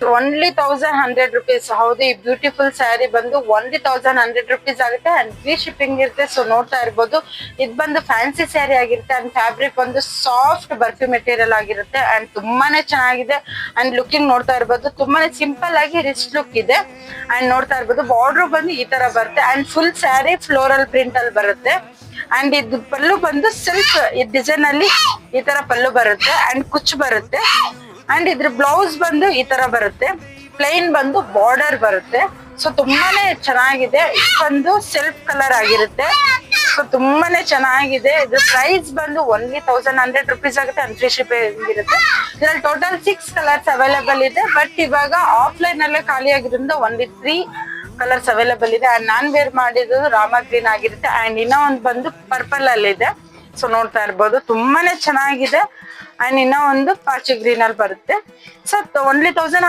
Only 1100 rupees. ಹೌದು, ಈ beautiful sari ಬಂದು ಓನ್ಲಿ 1100 rupees ಆಗುತ್ತೆ ಅಂಡ್ ಫ್ರೀ ಶಿಪ್ಪಿಂಗ್ ಇರುತ್ತೆ. ಸೊ ನೋಡ್ತಾ ಇರ್ಬೋದು, ಇದು ಬಂದು ಫ್ಯಾನ್ಸಿ ಸ್ಯಾರಿ ಆಗಿರುತ್ತೆ ಅಂಡ್ ಫ್ಯಾಬ್ರಿಕ್ ಬಂದು ಸಾಫ್ಟ್ ಬರ್ಫಿ ಮೆಟೀರಿಯಲ್ ಆಗಿರುತ್ತೆ ಅಂಡ್ ತುಂಬಾನೇ ಚೆನ್ನಾಗಿದೆ. ಅಂಡ್ ಲುಕಿಂಗ್ ನೋಡ್ತಾ ಇರ್ಬೋದು, ತುಂಬಾನೇ ಸಿಂಪಲ್ ಆಗಿ ರಿಚ್ ಲುಕ್ ಇದೆ. ಅಂಡ್ ನೋಡ್ತಾ ಇರ್ಬೋದು, ಬಾರ್ಡರ್ ಬಂದು ಈ ತರ ಬರುತ್ತೆ and full sari floral print ಅಲ್ಲಿ ಬರುತ್ತೆ. ಅಂಡ್ ಇದು ಪಲ್ಲು ಬಂದು ಸಿಲ್ಕ್ ಡಿಸೈನ್ ಅಲ್ಲಿ ಈ ತರ ಪಲ್ಲು ಬರುತ್ತೆ ಅಂಡ್ ಕುಚ್ಚು ಬರುತ್ತೆ. ಅಂಡ್ ಇದ್ರ ಬ್ಲೌಸ್ ಬಂದು ಈ ತರ ಬರುತ್ತೆ, ಪ್ಲೈನ್ ಬಂದು ಬಾರ್ಡರ್ ಬರುತ್ತೆ. ಸೊ ತುಂಬಾನೇ ಚೆನ್ನಾಗಿದೆ. ಇದು ಬಂದು ಸೆಲ್ಫ್ ಕಲರ್ ಆಗಿರುತ್ತೆ. ಸೊ ತುಂಬಾನೇ ಚೆನ್ನಾಗಿದೆ. ಇದ್ರ ಪ್ರೈಸ್ ಬಂದು ಓನ್ಲಿ 1100 rupees ಆಗುತ್ತೆ ಅಂಡ್ ಫ್ರೀ ಶಿಪ್ಪಿಂಗ್ ಇರುತ್ತೆ. ಇದ್ರಲ್ಲಿ ಟೋಟಲ್ 6 ಕಲರ್ಸ್ ಅವೈಲೇಬಲ್ ಇದೆ. ಬಟ್ ಇವಾಗ ಆಫ್ಲೈನ್ ಅಲ್ಲೇ ಖಾಲಿ ಆಗಿರೋದ್ರಿಂದ ಓನ್ಲಿ 3 ಕಲರ್ಸ್ ಅವೈಲೇಬಲ್ ಇದೆ. ಅಂಡ್ ನಾನ್ ವೇರ್ ಮಾಡಿದ್ದು ರಾಮ ಗ್ರೀನ್ ಆಗಿರುತ್ತೆ ಅಂಡ್ ಇನ್ನೂ ಒಂದು ಬಂದು ಪರ್ಪಲ್ ಅಲ್ಲಿ ಇದೆ. ಸೊ ನೋಡ್ತಾ ಇರ್ಬೋದು, ತುಂಬಾನೇ ಚೆನ್ನಾಗಿದೆ. ಅಂಡ್ ಇನ್ನೂ ಒಂದು ಪಾಚಿ ಗ್ರೀನ್ ಅಲ್ಲಿ ಬರುತ್ತೆ. So only 1100